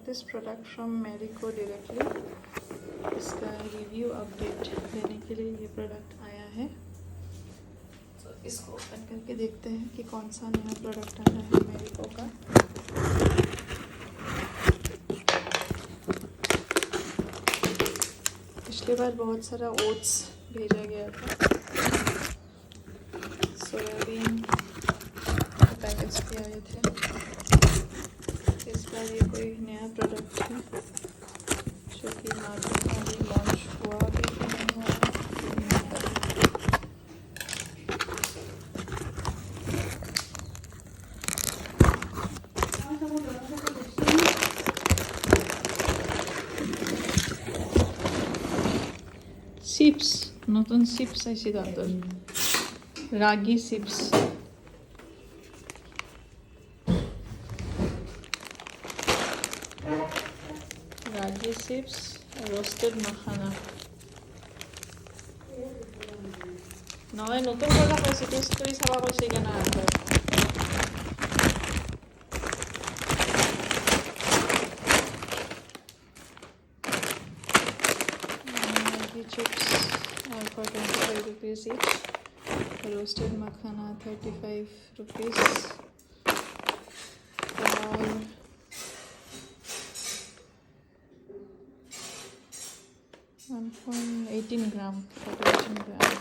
this product from Marico directly. इसका review update देने के लिए ये प्रोडक्ट आया है। तो इसको ओपन करके देखते हैं कि कौन सा नया प्रोडक्ट आया है मैरिको का। पिछली बार बहुत सारा ओट्स भेजा गया था, सोयाबीन के पैकेट्स भी आए थे। इस बार ये कोई नया प्रोडक्ट है जो कि मार्केट में अभी लॉन्च हुआ भी नहीं हुआ है। চিপস, নতুন চিপস আইছে তাদের, রাগি চিপস। রাগি চিপস, রোস্টেড মাখানা। নহয়, নতুন প্ৰডাক্ট আছে, টেষ্ট কৰি চাব কৈছে কেনে আছে। Chips are for 25 rupees each. Roasted makhana 35 rupees. For 1.18 gram. For 18 gram.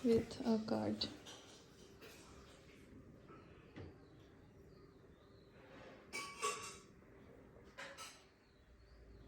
With a card.